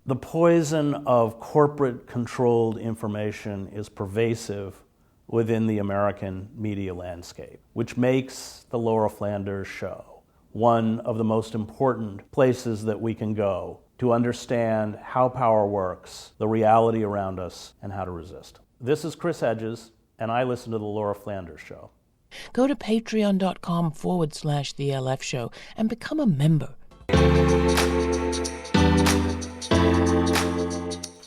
The poison of corporate-controlled information is pervasive within the American media landscape, which makes the Laura Flanders Show one of the most important places that we can go to understand how power works, the reality around us, and how to resist. This is Chris Hedges, and I listen to the Laura Flanders Show. Go to patreon.com/The LF Show and become a member.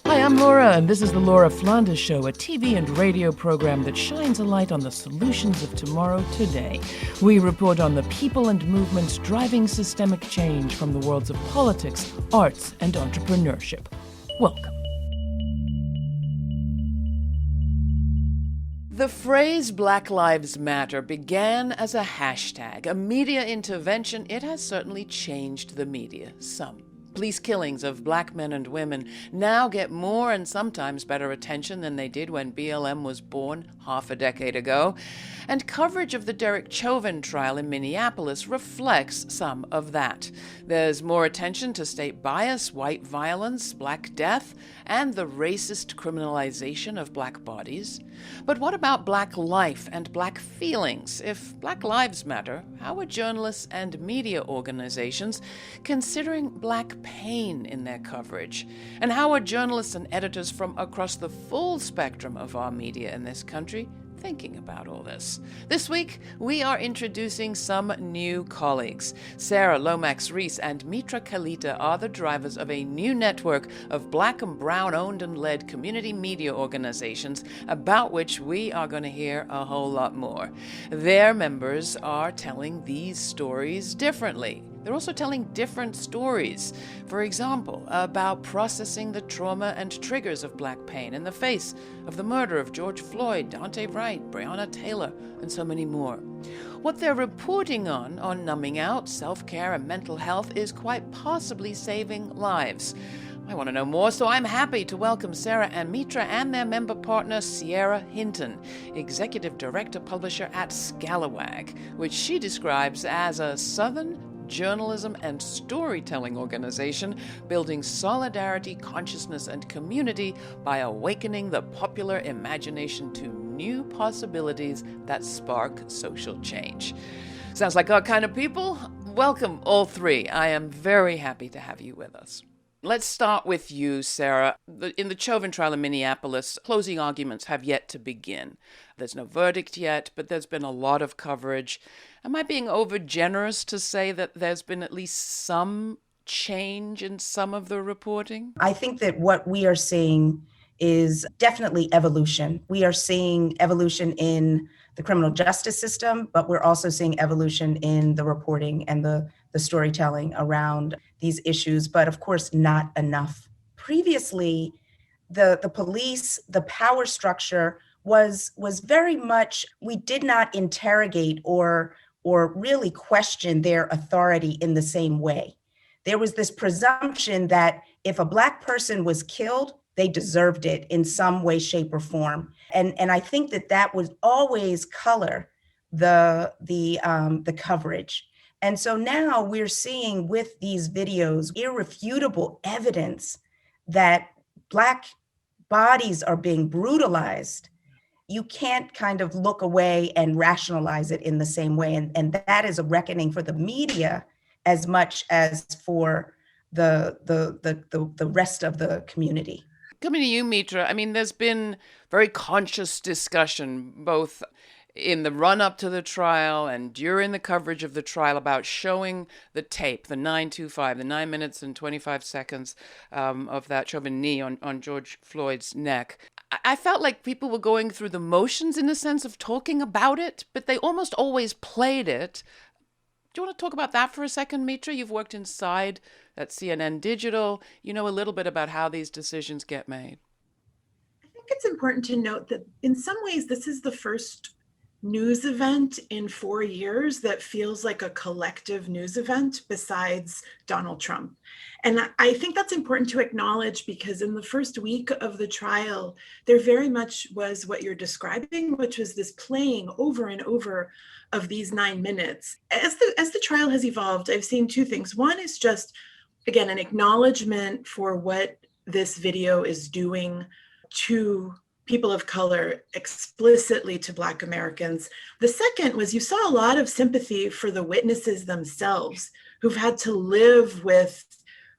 Hi, I'm Laura, and this is the Laura Flanders Show, a TV and radio program that shines a light on the solutions of tomorrow today. We report on the people and movements driving systemic change from the worlds of politics, arts, and entrepreneurship. Welcome. The phrase Black Lives Matter began as a hashtag, a media intervention. It has certainly changed the media some. Police killings of black men and women now get more and sometimes better attention than they did when BLM was born half a decade ago. And coverage of the Derek Chauvin trial in Minneapolis reflects some of that. There's more attention to state bias, white violence, black death, and the racist criminalization of black bodies. But what about black life and black feelings? If Black Lives Matter, how are journalists and media organizations considering black pain in their coverage? And how are journalists and editors from across the full spectrum of our media in this country thinking about all this? This week, we are introducing some new colleagues. Sara, Lomax Reese, and Mitra Kalita are the drivers of a new network of black and brown-owned and led community media organizations about which we are going to hear a whole lot more. Their members are telling these stories differently. They're also telling different stories. For example, about processing the trauma and triggers of black pain in the face of the murder of George Floyd, Daunte Wright, Breonna Taylor, and so many more. What they're reporting on numbing out, self-care, and mental health is quite possibly saving lives. I want to know more, so I'm happy to welcome Sara and Mitra and their member partner, Cierra Hinton, Executive Director-Publisher at Scalawag, which she describes as a Southern journalism and storytelling organization building solidarity, consciousness, and community by awakening the popular imagination to new possibilities that spark social change. Sounds like our kind of people? Welcome, all three. I am very happy to have you with us. Let's start with you, Sara. In the Chauvin trial in Minneapolis, closing arguments have yet to begin. There's no verdict yet, but there's been a lot of coverage. Am I being overgenerous to say that there's been at least some change in some of the reporting? I think that what we are seeing is definitely evolution. We are seeing evolution in the criminal justice system, but we're also seeing evolution in the reporting and the storytelling around these issues, but of course not enough. Previously, the police, the power structure was very much, we did not interrogate or really question their authority in the same way. There was this presumption that if a Black person was killed, they deserved it in some way, shape, or form. And I think that would always color the coverage. And so now we're seeing with these videos irrefutable evidence that Black bodies are being brutalized. You can't kind of look away and rationalize it in the same way. And that is a reckoning for the media as much as for the rest of the community. Coming to you, Mitra, I mean, there's been very conscious discussion, both in the run-up to the trial and during the coverage of the trial, about showing the tape, the 9:25, the 9 minutes and 25 seconds of that Chauvin knee on George Floyd's neck. I felt like people were going through the motions in the sense of talking about it, but they almost always played it. Do you want to talk about that for a second, Mitra? You've worked inside at CNN Digital. You know a little bit about how these decisions get made. I think it's important to note that in some ways, this is the first news event in 4 years that feels like a collective news event besides Donald Trump. And I think that's important to acknowledge, because in the first week of the trial, there very much was what you're describing, which was this playing over and over of these 9 minutes. As the trial has evolved, I've seen two things. One is just, again, an acknowledgement for what this video is doing to people of color, explicitly to Black Americans. The second was you saw a lot of sympathy for the witnesses themselves who've had to live with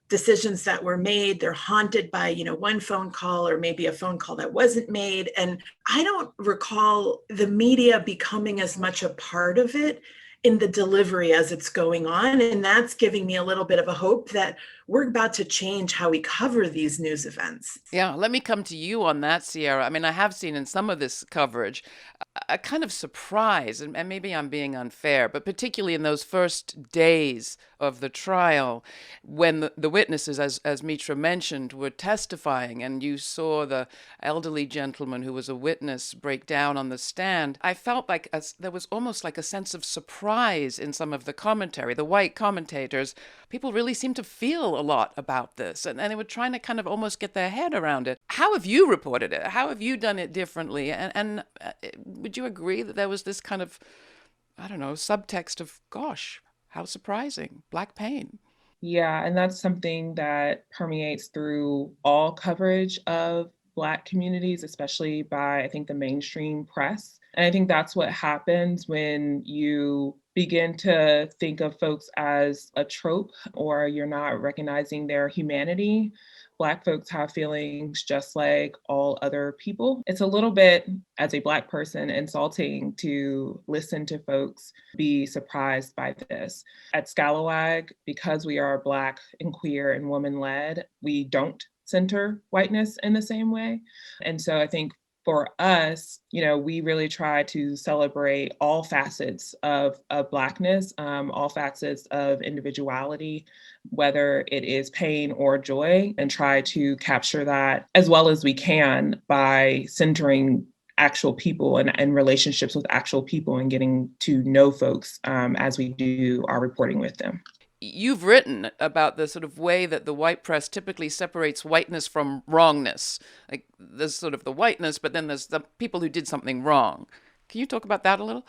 decisions that were made. They're haunted by, one phone call or maybe a phone call that wasn't made. And I don't recall the media becoming as much a part of it in the delivery as it's going on. And that's giving me a little bit of a hope that we're about to change how we cover these news events. Yeah, let me come to you on that, Sierra. I mean, I have seen in some of this coverage a kind of surprise, and maybe I'm being unfair, but particularly in those first days of the trial, when the witnesses, as Mitra mentioned, were testifying, and you saw the elderly gentleman who was a witness break down on the stand. I felt like there was almost like a sense of surprise in some of the commentary. The white commentators, people really seemed to feel a lot about this, and they were trying to kind of almost get their head around it. How have you reported it? How have you done it differently? And would you agree that there was this kind of, subtext of, gosh, how surprising, Black pain? Yeah, and that's something that permeates through all coverage of Black communities, especially by, I think, the mainstream press. And I think that's what happens when you begin to think of folks as a trope, or you're not recognizing their humanity. Black folks have feelings just like all other people. It's a little bit, as a Black person, insulting to listen to folks be surprised by this. At Scalawag, because we are Black and queer and woman-led, we don't center whiteness in the same way. And so I think for us, we really try to celebrate all facets of Blackness, all facets of individuality, whether it is pain or joy, and try to capture that as well as we can by centering actual people and relationships with actual people and getting to know folks as we do our reporting with them. You've written about the sort of way that the white press typically separates whiteness from wrongness. Like there's sort of the whiteness, but then there's the people who did something wrong. Can you talk about that a little?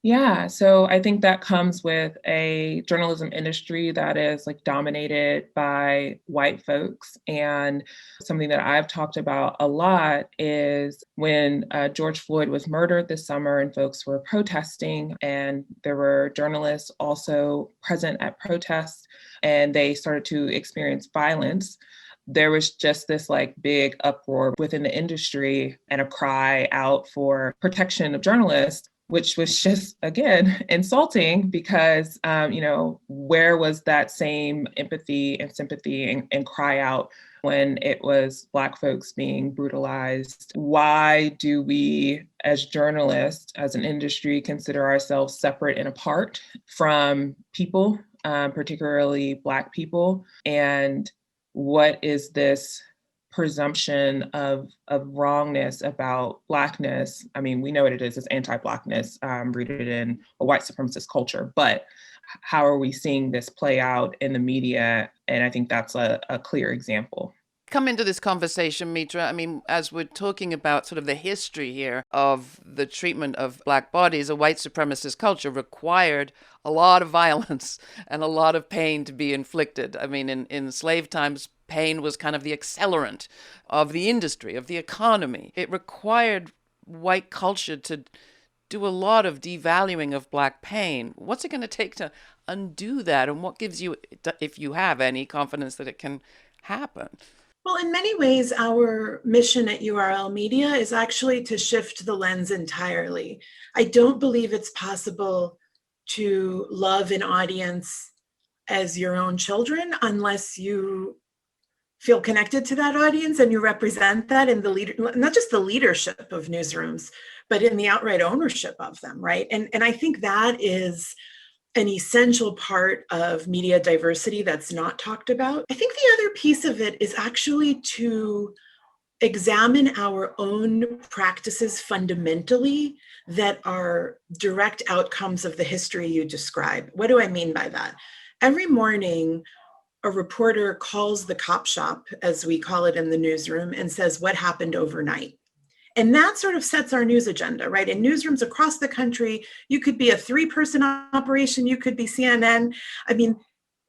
Yeah, so I think that comes with a journalism industry that is dominated by white folks. And something that I've talked about a lot is when George Floyd was murdered this summer and folks were protesting, and there were journalists also present at protests, and they started to experience violence. There was just this big uproar within the industry and a cry out for protection of journalists, which was just, again, insulting because, where was that same empathy and sympathy and cry out when it was Black folks being brutalized? Why do we, as journalists, as an industry, consider ourselves separate and apart from people, particularly Black people? And what is this presumption of wrongness about Blackness? I mean, we know what it is. It's anti-Blackness rooted in a white supremacist culture. But how are we seeing this play out in the media? And I think that's a clear example. Come into this conversation, Mitra. I mean, as we're talking about sort of the history here of the treatment of Black bodies, a white supremacist culture required a lot of violence and a lot of pain to be inflicted. I mean, in slave times, pain was kind of the accelerant of the industry, of the economy. It required white culture to do a lot of devaluing of Black pain. What's it going to take to undo that? And what gives you, if you have any, confidence that it can happen? Well, in many ways, our mission at URL Media is actually to shift the lens entirely. I don't believe it's possible to love an audience as your own children unless you feel connected to that audience and you represent that in the not just the leadership of newsrooms, but in the outright ownership of them, right? And I think that is an essential part of media diversity that's not talked about. I think the other piece of it is actually to examine our own practices fundamentally that are direct outcomes of the history you describe. What do I mean by that? Every morning, a reporter calls the cop shop, as we call it in the newsroom, and says, what happened overnight? And that sort of sets our news agenda, right? In newsrooms across the country, you could be a 3-person operation, you could be CNN. I mean,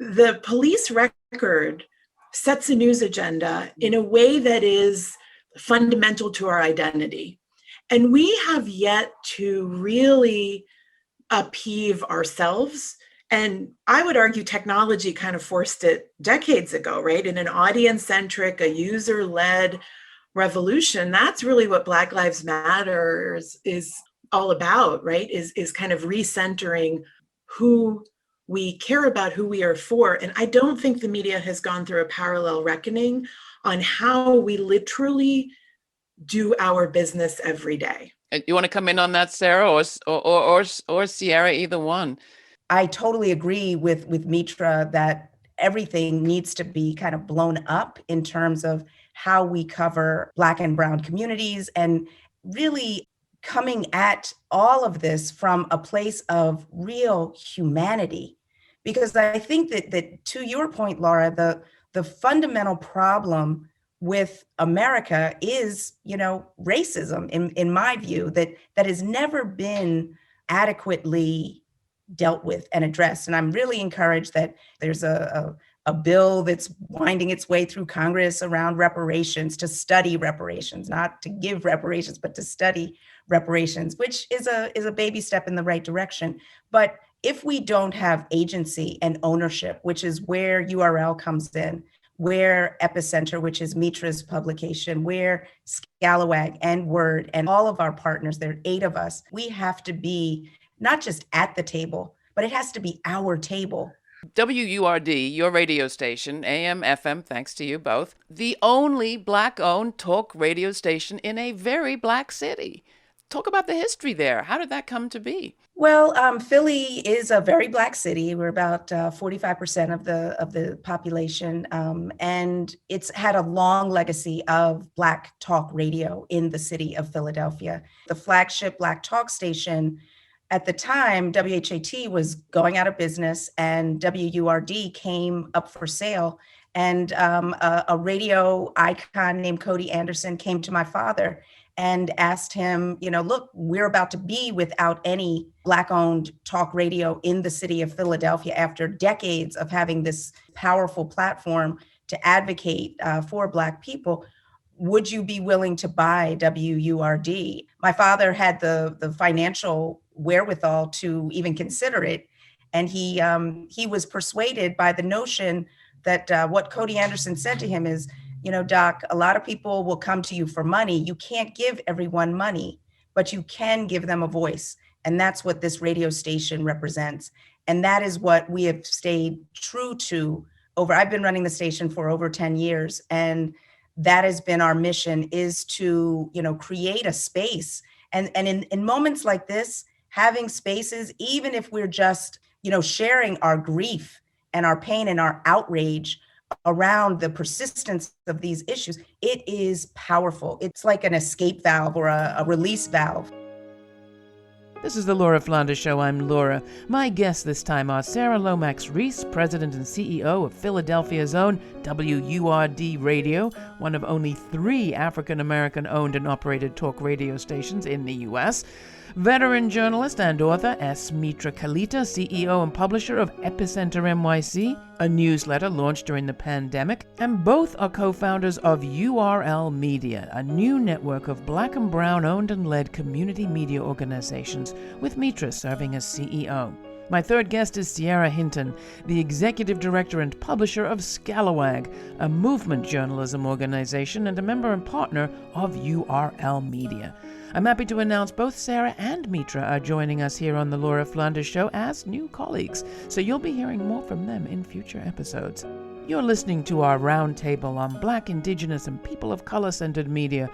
the police record sets a news agenda in a way that is fundamental to our identity. And we have yet to really upheave ourselves. And I would argue technology kind of forced it decades ago, right? In an audience-centric, a user-led revolution, that's really what Black Lives Matter is all about, right? Is kind of recentering who we care about, who we are for. And I don't think the media has gone through a parallel reckoning on how we literally do our business every day. You want to come in on that, Sara, or Cierra, either one? I totally agree with Mitra that everything needs to be kind of blown up in terms of how we cover Black and Brown communities, and really coming at all of this from a place of real humanity. Because I think that to your point, Laura, the fundamental problem with America is, racism, in my view, that has never been adequately dealt with and addressed. And I'm really encouraged that there's a bill that's winding its way through Congress around reparations, to study reparations, not to give reparations, but to study reparations, which is a baby step in the right direction. But if we don't have agency and ownership, which is where URL comes in, where Epicenter, which is Mitra's publication, where Scalawag and WURD and all of our partners, there are 8 of us, we have to be not just at the table, but it has to be our table. WURD, your radio station, AM, FM, thanks to you both, the only Black-owned talk radio station in a very Black city. Talk about the history there. How did that come to be? Well, Philly is a very Black city. We're about 45% of the population, and it's had a long legacy of Black talk radio in the city of Philadelphia. The flagship Black talk station at the time, WHAT, was going out of business, and WURD came up for sale. And a radio icon named Cody Anderson came to my father and asked him, look, we're about to be without any Black-owned talk radio in the city of Philadelphia after decades of having this powerful platform to advocate for Black people. Would you be willing to buy WURD? My father had the financial wherewithal to even consider it. And he was persuaded by the notion that what Cody Anderson said to him is, Doc, a lot of people will come to you for money. You can't give everyone money, but you can give them a voice. And that's what this radio station represents. And that is what we have stayed true to I've been running the station for over 10 years. And that has been our mission, is to, create a space. And in moments like this, having spaces, even if we're just, sharing our grief and our pain and our outrage around the persistence of these issues, it is powerful. It's like an escape valve or a release valve. This is the Laura Flanders Show. I'm Laura. My guests this time are Sara Lomax Reese, President and CEO of Philadelphia's own WURD Radio, one of only 3 African-American owned and operated talk radio stations in the U.S., veteran journalist and author S. Mitra Kalita, CEO and publisher of Epicenter-NYC, a newsletter launched during the pandemic, and both are co-founders of URL Media, a new network of Black and Brown owned and led community media organizations, with Mitra serving as CEO. My third guest is Cierra Hinton, the executive director and publisher of Scalawag, a movement journalism organization and a member and partner of URL Media. I'm happy to announce both Sara and Mitra are joining us here on the Laura Flanders Show as new colleagues, so you'll be hearing more from them in future episodes. You're listening to our roundtable on Black, Indigenous, and people of color-centered media,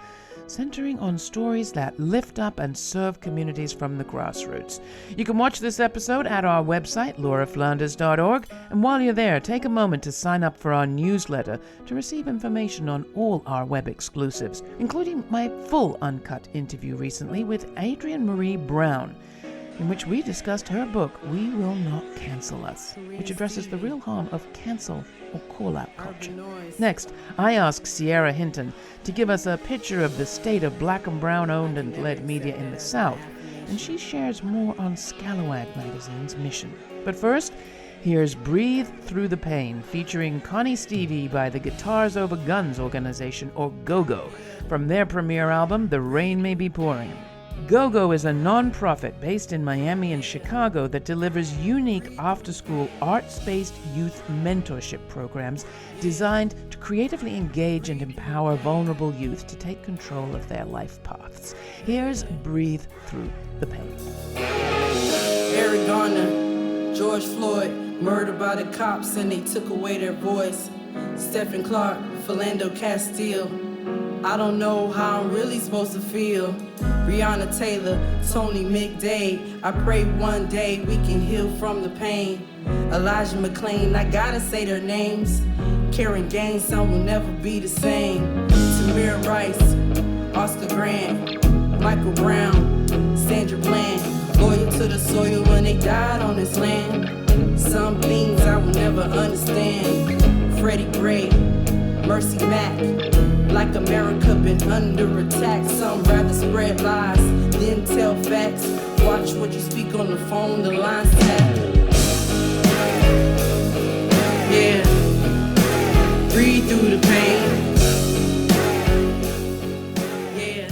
centering on stories that lift up and serve communities from the grassroots. You can watch this episode at our website, lauraflanders.org, and while you're there, take a moment to sign up for our newsletter to receive information on all our web exclusives, including my full uncut interview recently with Adrienne Marie Brown, in which we discussed her book, We Will Not Cancel Us, which addresses the real harm of cancel or call-out culture. Next, I ask Cierra Hinton to give us a picture of the state of Black and Brown owned and led media in the South, and she shares more on Scalawag magazine's mission. But first, Here's Breathe Through the Pain, featuring Connie Stevie by the Guitars Over Guns organization, or GOGO, from their premiere album, The Rain May Be Pouring. GOGO is a non-profit based in Miami and Chicago that delivers unique after-school arts-based youth mentorship programs designed to creatively engage and empower vulnerable youth to take control of their life paths. Here's Breathe Through the Pain. Eric Garner, George Floyd, murdered by the cops and they took away their voice. Stephen Clark, Philando Castile. I don't know how I'm really supposed to feel. Breonna Taylor, Tony McDade. I pray one day we can heal from the pain. Elijah McClain, I gotta say their names. Karen Gaines, some will never be the same. Tamir Rice, Oscar Grant, Michael Brown, Sandra Bland, loyal to the soil when they died on this land. Some things I will never understand. Freddie Gray, Mercy Mack. Like America been under attack. Some rather spread lies than tell facts. Watch what you speak on the phone, the line's tapped. Yeah, breathe through the pain. Yeah.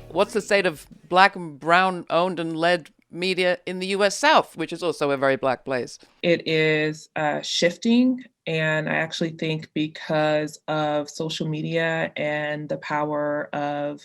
What's the state of Black and Brown owned and led media in the U.S. South, which is also a very Black place? It is shifting. And I actually think because of social media and the power of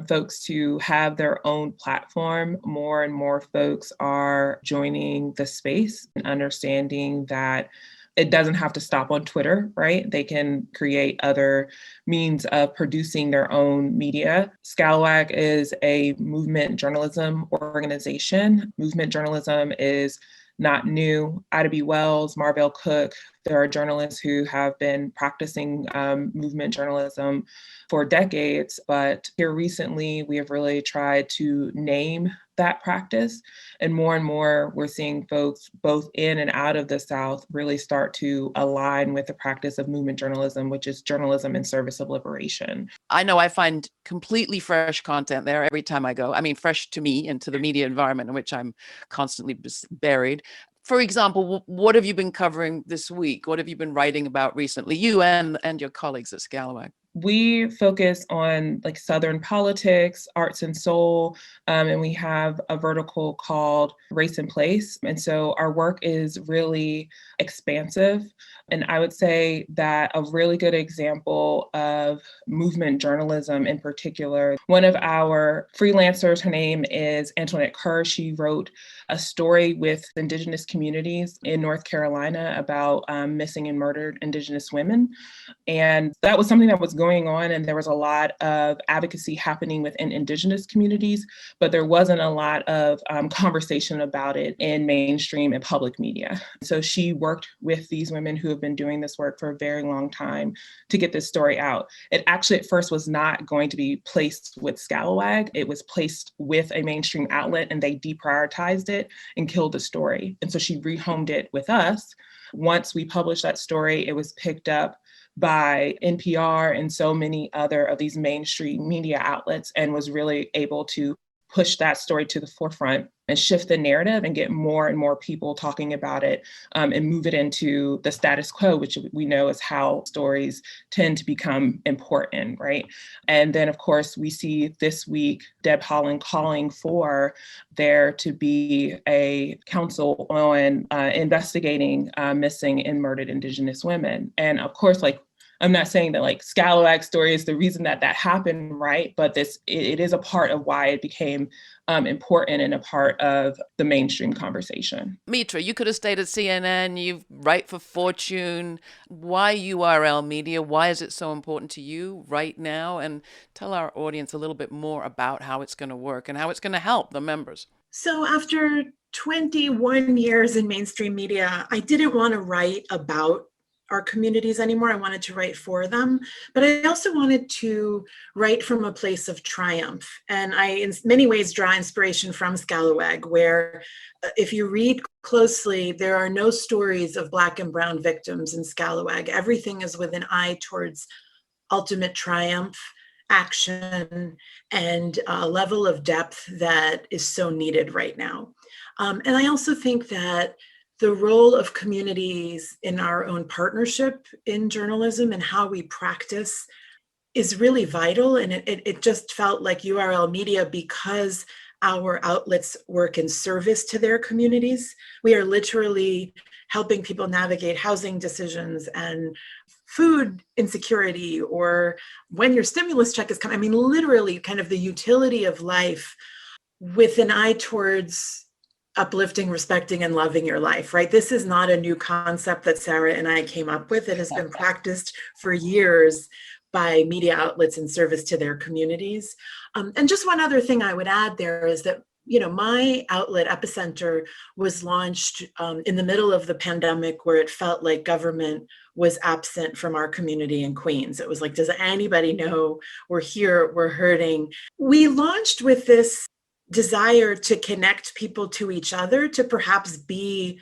folks to have their own platform, more and more folks are joining the space and understanding that it doesn't have to stop on Twitter, right? They can create other means of producing their own media. Scalawag is a movement journalism organization. Movement journalism is not new. Ida B. Wells, Marvell Cook, there are journalists who have been practicing movement journalism for decades, but here recently we have really tried to name that practice. And more we're seeing folks both in and out of the South really start to align with the practice of movement journalism, which is journalism in service of liberation. I know I find completely fresh content there every time I go. I mean, fresh to me and to the media environment in which I'm constantly buried. For example, what have you been covering this week? What have you been writing about recently, you and your colleagues at Scalawag? We focus on like Southern politics, arts and soul, and we have a vertical called Race and Place. And so our work is really expansive. And I would say that a really good example of movement journalism in particular, one of our freelancers, her name is Antoinette Kerr. She wrote a story with Indigenous communities in North Carolina about missing and murdered Indigenous women. And that was something that was going on, and there was a lot of advocacy happening within Indigenous communities, but there wasn't a lot of conversation about it in mainstream and public media. So she worked with these women who have been doing this work for a very long time to get this story out. It actually at first was not going to be placed with Scalawag. It was placed with a mainstream outlet, and they deprioritized it and killed the story. And so she rehomed it with us. Once we published that story, it was picked up by NPR and so many other of these mainstream media outlets, and was really able to push that story to the forefront and shift the narrative and get more and more people talking about it, and move it into the status quo, which we know is how stories tend to become important, right? And then, of course, we see this week Deb Haaland calling for there to be a council on investigating missing and murdered Indigenous women. And of course, like, I'm not saying that like Scalawag's story is the reason that happened, right? But it is a part of why it became important and a part of the mainstream conversation. Mitra, you could have stayed at CNN, you write for Fortune. Why URL Media? Why is it so important to you right now? And tell our audience a little bit more about how it's going to work and how it's going to help the members. So after 21 years in mainstream media, I didn't want to write about our communities anymore. I wanted to write for them, but I also wanted to write from a place of triumph. And I, in many ways, draw inspiration from Scalawag, where if you read closely, there are no stories of Black and Brown victims in Scalawag. Everything is with an eye towards ultimate triumph, action, and a level of depth that is so needed right now. And I also think that the role of communities in our own partnership in journalism and how we practice is really vital. And it just felt like URL Media, because our outlets work in service to their communities. We are literally helping people navigate housing decisions and food insecurity, or when your stimulus check is coming. I mean, literally kind of the utility of life with an eye towards uplifting, respecting, and loving your life, right? This is not a new concept that Sara and I came up with. It has been practiced for years by media outlets in service to their communities. And just one other thing I would add there is that, my outlet, Epicenter, was launched in the middle of the pandemic, where it felt like government was absent from our community in Queens. It was like, does anybody know we're here, we're hurting? We launched with this desire to connect people to each other, to perhaps be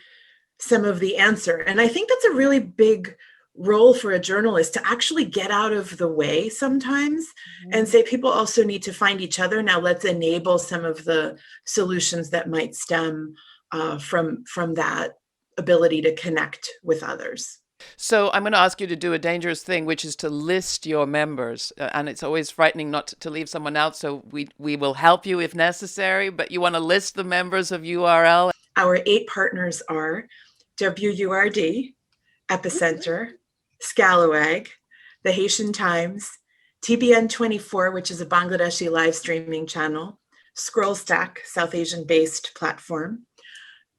some of the answer. And I think that's a really big role for a journalist, to actually get out of the way sometimes and say people also need to find each other. Now let's enable some of the solutions that might stem from that ability to connect with others. So I'm going to ask you to do a dangerous thing, which is to list your members. And it's always frightening not to leave someone out. So we will help you if necessary, but you want to list the members of URL. Our 8 partners are WURD, Epicenter, Scalawag, The Haitian Times, TBN24, which is a Bangladeshi live streaming channel, Scrollstack, South Asian-based platform,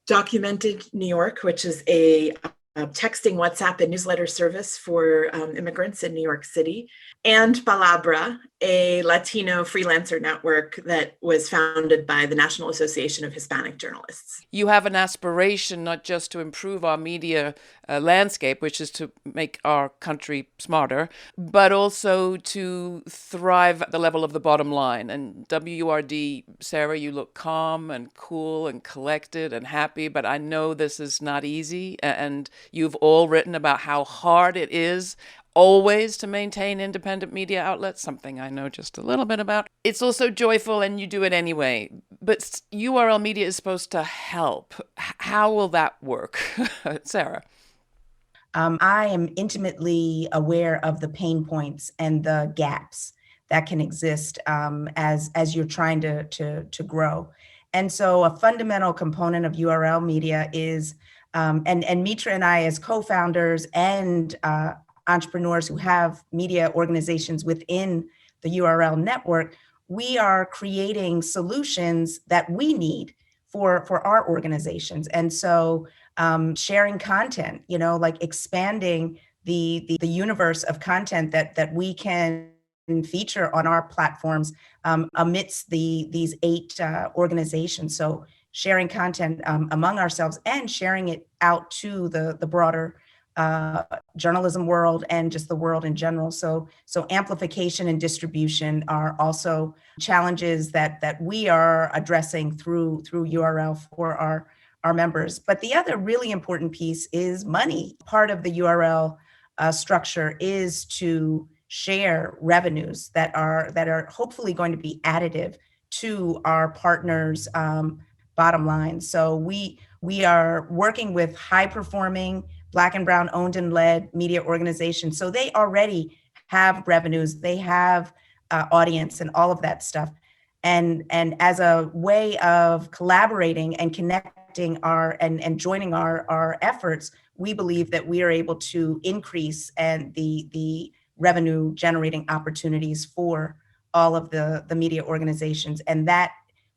Documented New York, which is a texting, WhatsApp, and newsletter service for immigrants in New York City, and Palabra, a Latino freelancer network that was founded by the National Association of Hispanic Journalists. You have an aspiration not just to improve our media landscape, which is to make our country smarter, but also to thrive at the level of the bottom line. And WURD, Sara, you look calm and cool and collected and happy, but I know this is not easy. And you've all written about how hard it is always to maintain independent media outlets, something I know just a little bit about. It's also joyful, and you do it anyway. But URL Media is supposed to help. How will that work? Sara? I am intimately aware of the pain points and the gaps that can exist as you're trying to grow. And so a fundamental component of URL Media is, and Mitra and I as co-founders and entrepreneurs who have media organizations within the URL network, we are creating solutions that we need for our organizations. And so sharing content, like expanding the universe of content that we can feature on our platforms amidst these 8 organizations. So sharing content among ourselves and sharing it out to the broader journalism world and just the world in general. So amplification and distribution are also challenges that we are addressing through URL for our members. But the other really important piece is money. Part of the URL structure is to share revenues that are hopefully going to be additive to our partners' bottom line. So we are working with high performing Black and Brown owned and led media organizations. So they already have revenues, they have audience and all of that stuff. And as a way of collaborating and connecting and joining our efforts, we believe that we are able to increase and the revenue generating opportunities for all of the media organizations. And that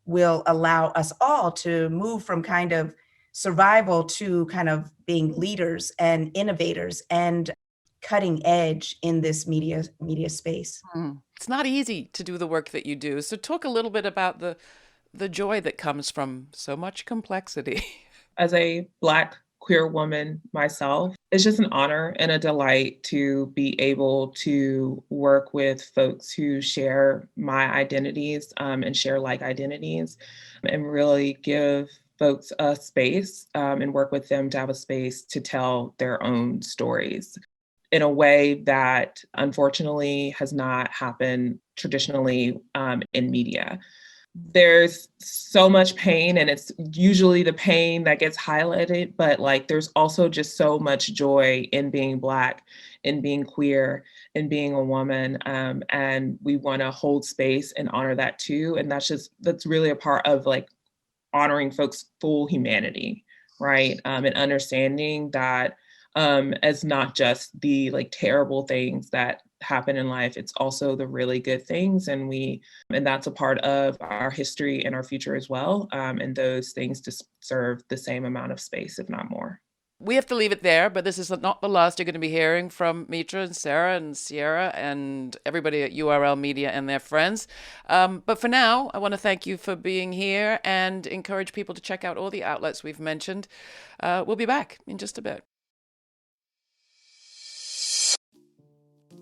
will allow us all to move from kind of survival to kind of being leaders and innovators and cutting edge in this media space. It's not easy to do the work that you do. So talk a little bit about the joy that comes from so much complexity. As a Black queer woman myself, it's just an honor and a delight to be able to work with folks who share my identities and share like identities, and really give folks a space and work with them to have a space to tell their own stories in a way that unfortunately has not happened traditionally in media. there's so much pain, and it's usually the pain that gets highlighted, but like there's also just so much joy in being Black, in being queer, in being a woman. And we want to hold space and honor that too. And that's really a part of like honoring folks' full humanity, right? And understanding that as not just the like terrible things that happen in life, it's also the really good things. And that's a part of our history and our future as well. And those things deserve the same amount of space, if not more. We have to leave it there, but this is not the last you're going to be hearing from Mitra and Sara and Cierra and everybody at URL Media and their friends. But for now, I want to thank you for being here and encourage people to check out all the outlets we've mentioned. We'll be back in just a bit.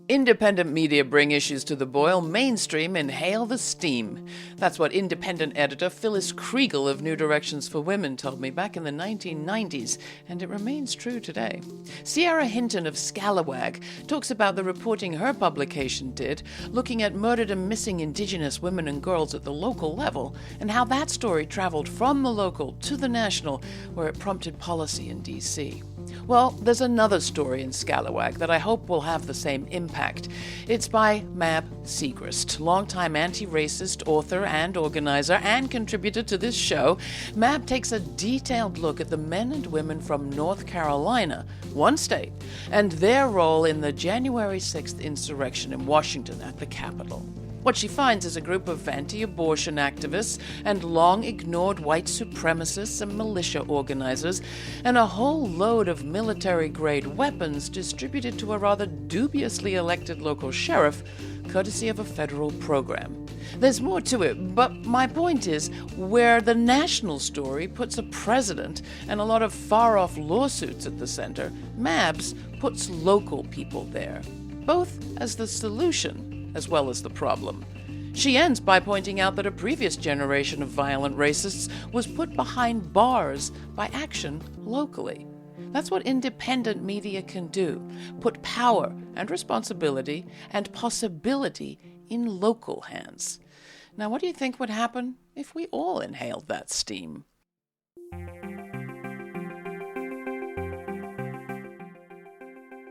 Independent media bring issues to the boil, mainstream inhale the steam. That's what independent editor Phyllis Kriegel of New Directions for Women told me back in the 1990s, and it remains true today. Cierra Hinton of Scalawag talks about the reporting her publication did, looking at murdered and missing Indigenous women and girls at the local level, and how that story traveled from the local to the national, where it prompted policy in D.C. Well, there's another story in Scalawag that I hope will have the same impact. It's by Mab Segrist, longtime anti-racist author and organizer and contributor to this show. Mab takes a detailed look at the men and women from North Carolina, one state, and their role in the January 6th insurrection in Washington at the Capitol. What she finds is a group of anti-abortion activists and long-ignored white supremacists and militia organizers, and a whole load of military-grade weapons distributed to a rather dubiously elected local sheriff, courtesy of a federal program. There's more to it, but my point is, where the national story puts a president and a lot of far-off lawsuits at the center, Mabs puts local people there, both as the solution as well as the problem. She ends by pointing out that a previous generation of violent racists was put behind bars by action locally. That's what independent media can do, put power and responsibility and possibility in local hands. Now, what do you think would happen if we all inhaled that steam?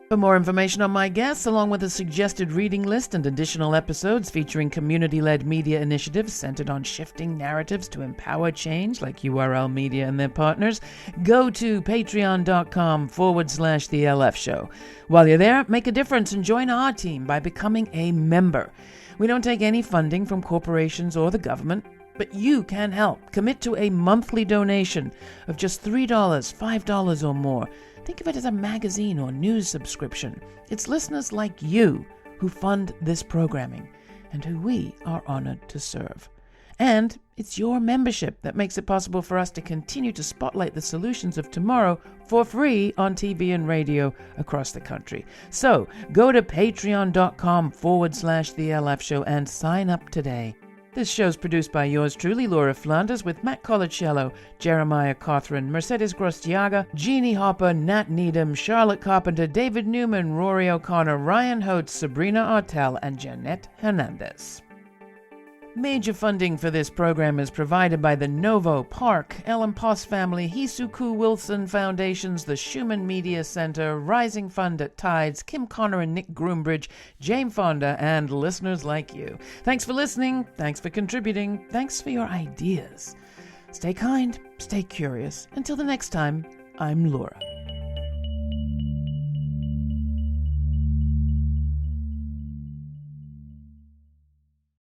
For more information on my guests, along with a suggested reading list and additional episodes featuring community-led media initiatives centered on shifting narratives to empower change, like URL Media and their partners, go to patreon.com/The LF Show. While you're there, make a difference and join our team by becoming a member. We don't take any funding from corporations or the government, but you can help. Commit to a monthly donation of just $3, $5 or more. Think of it as a magazine or news subscription. It's listeners like you who fund this programming and who we are honored to serve. And it's your membership that makes it possible for us to continue to spotlight the solutions of tomorrow for free on TV and radio across the country. So go to patreon.com/The LF Show and sign up today. This show's produced by yours truly, Laura Flanders, with Matt Colacello, Jeremiah Cothran, Mercedes Grostiaga, Jeannie Hopper, Nat Needham, Charlotte Carpenter, David Newman, Rory O'Connor, Ryan Hotes, Sabrina Artel, and Jeanette Hernandez. Major funding for this program is provided by the Novo, Park, Ellen Poss Family, Hisuku Wilson Foundations, the Schumann Media Center, Rising Fund at Tides, Kim Connor and Nick Groombridge, Jane Fonda, and listeners like you. Thanks for listening. Thanks for contributing. Thanks for your ideas. Stay kind. Stay curious. Until the next time, I'm Laura.